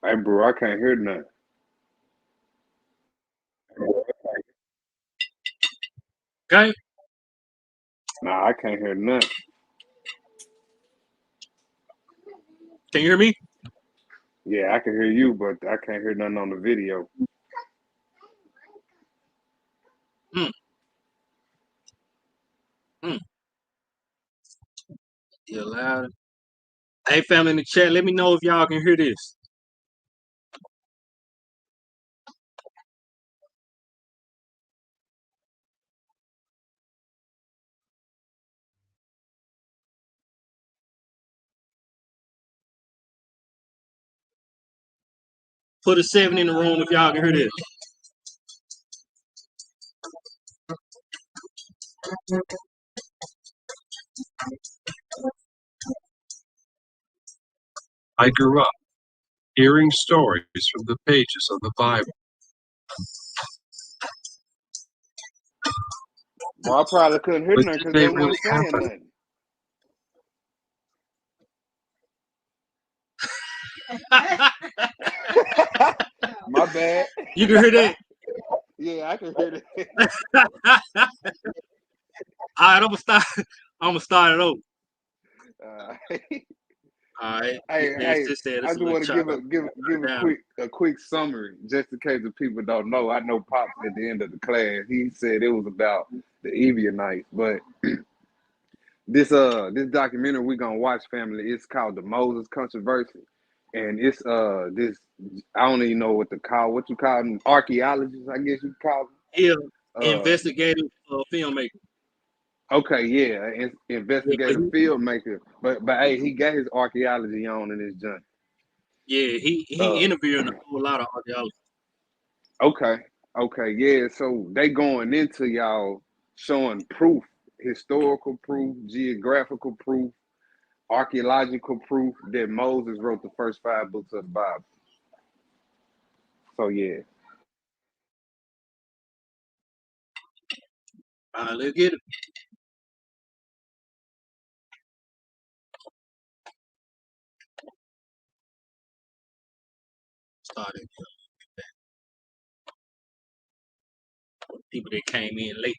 Hey, bro, I can't hear nothing. Okay, Nah, I can't hear nothing. can you hear me? Yeah, I can hear you, but I can't hear nothing on the video. Mm, mm. You loud. Hey, family in the chat, let me know if y'all can hear this. Put a 7 in the room if y'all can hear this. I grew up hearing stories from the pages of the Bible. Well, I probably couldn't hear But nothing did because they they really weren't saying happen? nothing. My bad. You can hear that? Yeah, I can hear that. All right, I'm gonna start it over. Hey, All right. Yes, hey, this said I it's a just little want to give choppy. a give give a Down. quick summary, just in case the people don't know. I know Pops at the end of the class, he said it was about the Ebionites, but this documentary we gonna watch, family. It's called the Moses Controversy, and it's this I don't even know what you call them, archaeologists, I guess you call Yeah, them. investigative filmmaker. Okay, yeah, Yeah, but investigative filmmaker, but hey, he got his archaeology on in his joint. he Uh, interviewing a whole lot of archaeologists. okay, okay, yeah. So they going into y'all showing proof, historical proof, geographical proof, archaeological proof that Moses wrote the first five books of the Bible. So yeah, All right, let's get it started. People that came in late.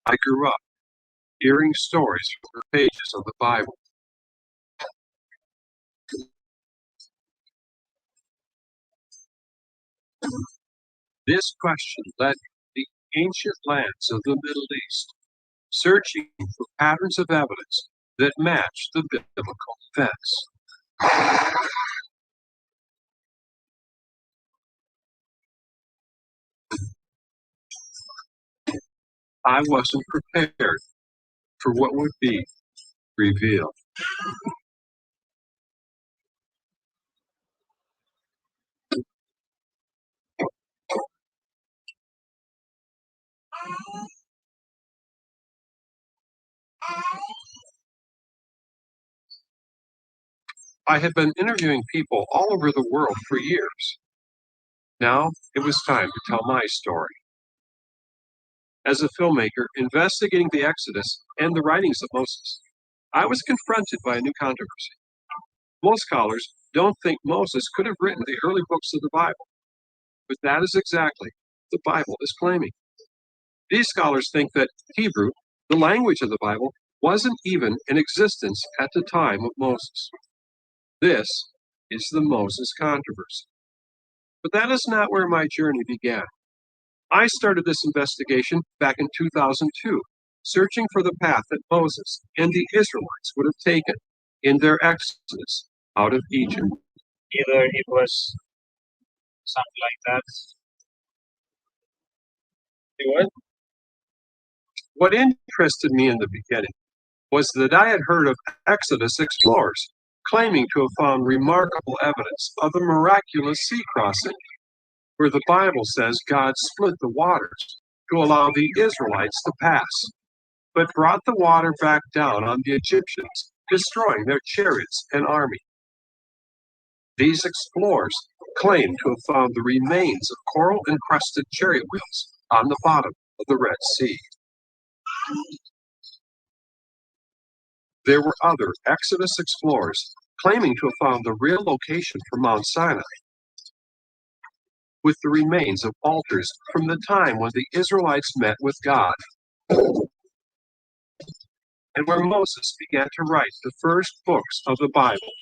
I grew up hearing stories from the pages of the Bible. This question led to the ancient lands of the Middle East, searching for patterns of evidence that match the biblical events. I wasn't prepared for what would be revealed. I had been interviewing people all over the world for years. Now it was time to tell my story. as a filmmaker investigating the Exodus and the writings of Moses, I was confronted by a new controversy. Most scholars don't think Moses could have written the early books of the Bible, but that is exactly what the Bible is claiming. These scholars think that Hebrew, the language of the Bible, wasn't even in existence at the time of Moses. This is the Moses controversy. But that is not where my journey began. I started this investigation back in 2002, searching for the path that Moses and the Israelites would have taken in their exodus out of Egypt. Either it was something like that. What interested me in the beginning was that I had heard of Exodus explorers claiming to have found remarkable evidence of a miraculous sea crossing, where the Bible says God split the waters to allow the Israelites to pass, but brought the water back down on the Egyptians, destroying their chariots and army. These explorers claim to have found the remains of coral-encrusted chariot wheels on the bottom of the Red Sea. There were other Exodus explorers claiming to have found the real location for Mount Sinai, with the remains of altars from the time when the Israelites met with God, and where Moses began to write the first books of the Bible.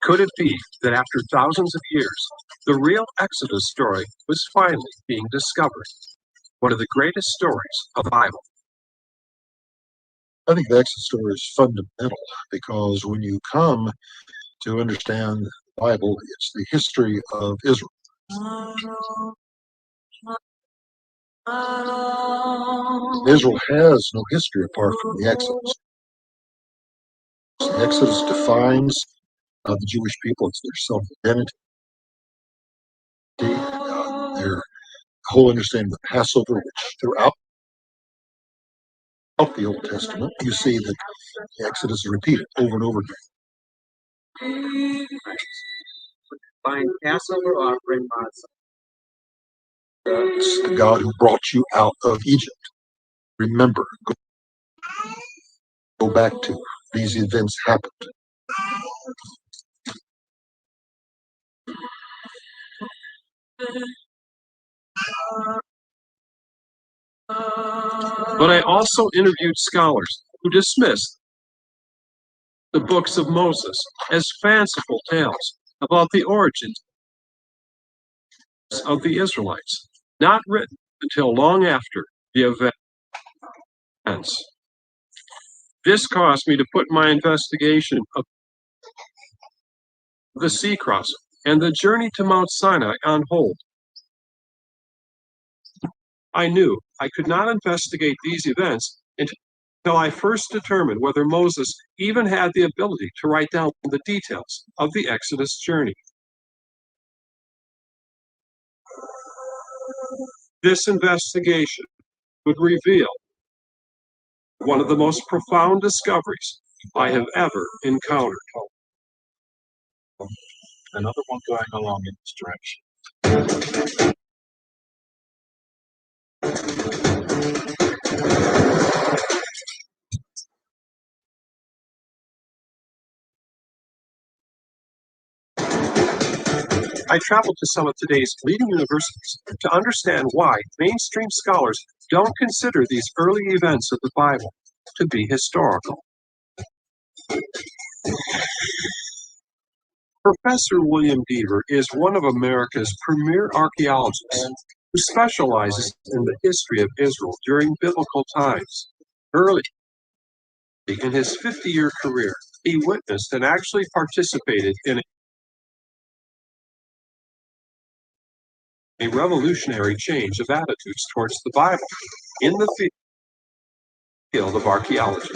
Could it be that after thousands of years, the real Exodus story was finally being discovered? One of the greatest stories of the Bible. I think the Exodus story is fundamental because when you come to understand the Bible, it's the history of Israel. Israel has no history apart from the Exodus. The Exodus defines the Jewish people. It's their self-identity, their whole understanding of the Passover, which throughout the Old Testament, you see that the Exodus is repeated over and over again. Buying Passover or offering matzah. It's the God who brought you out of Egypt. Remember, go back to these events happened. But I also interviewed scholars who dismissed the books of Moses as fanciful tales about the origins of the Israelites, not written until long after the events. This caused me to put my investigation of the sea crossing and the journey to Mount Sinai on hold. I knew I could not investigate these events until I first determined whether Moses even had the ability to write down the details of the Exodus journey. This investigation would reveal one of the most profound discoveries I have ever encountered. Another one going along in this direction. I traveled to some of today's leading universities to understand why mainstream scholars don't consider these early events of the Bible to be historical. Professor William Deaver is one of America's premier archaeologists who specializes in the history of Israel during biblical times. Early in his 50-year career, he witnessed and actually participated in a revolutionary change of attitudes towards the Bible in the field of archaeology.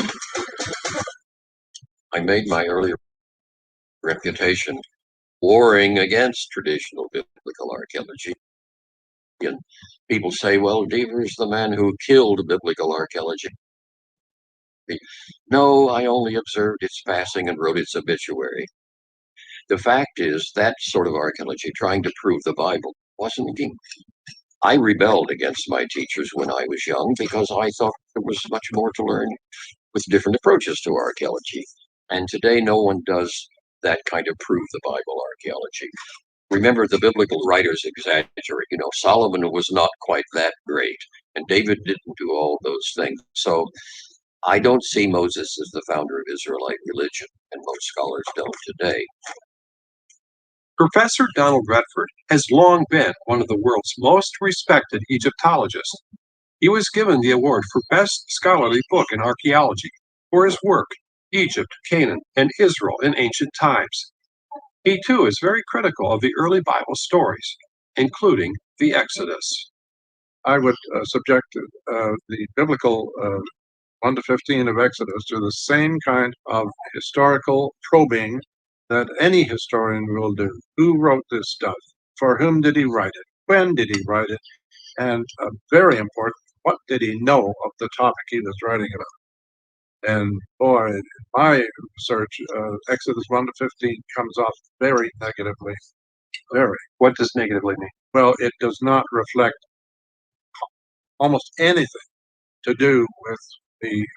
I made my early reputation warring against traditional biblical archaeology. And people say, well, Deaver's the man who killed biblical archaeology. No, I only observed its passing and wrote its obituary. The fact is that sort of archaeology, trying to prove the Bible, wasn't working. I rebelled against my teachers when I was young because I thought there was much more to learn with different approaches to archaeology. And today, no one does that kind of prove the Bible archaeology. Remember, the biblical writers exaggerate. You know, Solomon was not quite that great, and David didn't do all those things. So I don't see Moses as the founder of Israelite religion, and most scholars don't today. Professor Donald Redford has long been one of the world's most respected Egyptologists. He was given the award for Best Scholarly Book in Archaeology for his work, Egypt, Canaan, and Israel in Ancient Times. He too is very critical of the early Bible stories, including the Exodus. I would subject the biblical 1 to 15 of Exodus to the same kind of historical probing that any historian will do. Who wrote this stuff? For whom did he write it? When did he write it? And very important, what did he know of the topic he was writing about? And boy, in my research, Exodus 1 to 15 comes off very negatively. Very. What does negatively mean? Well, it does not reflect almost anything to do with the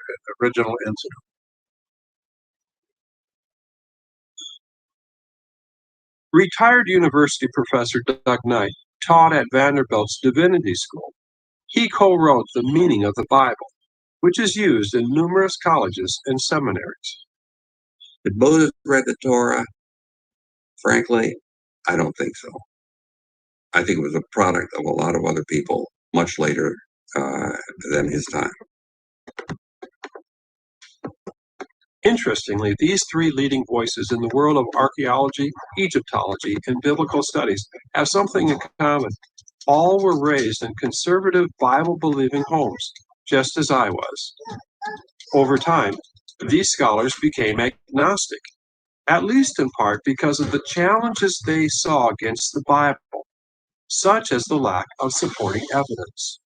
original incident. Retired university professor Doug Knight taught at Vanderbilt's Divinity School. He co-wrote The Meaning of the Bible, which is used in numerous colleges and seminaries. Did Moses read the Torah? Frankly, I don't think so. I think it was a product of a lot of other people much later than his time. Interestingly, these three leading voices in the world of archaeology, Egyptology, and biblical studies have something in common. All were raised in conservative Bible-believing homes, just as I was. Over time, these scholars became agnostic, at least in part because of the challenges they saw against the Bible, such as the lack of supporting evidence.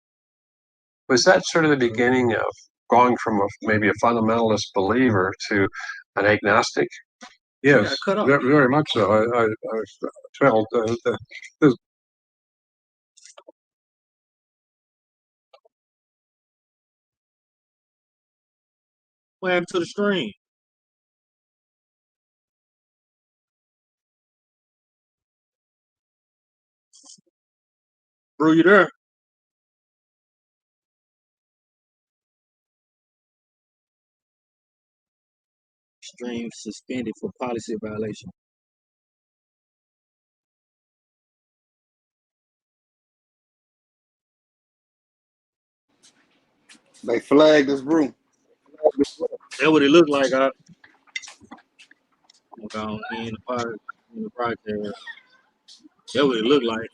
Was that sort of the beginning of going from maybe a fundamentalist believer to an agnostic? Yes, very much so. I felt that this. What happened to the stream? Bro, you there? Stream suspended for policy violation. They flagged this room. That's what it looked like. I'm gonna in the podcast. That's what it looked like.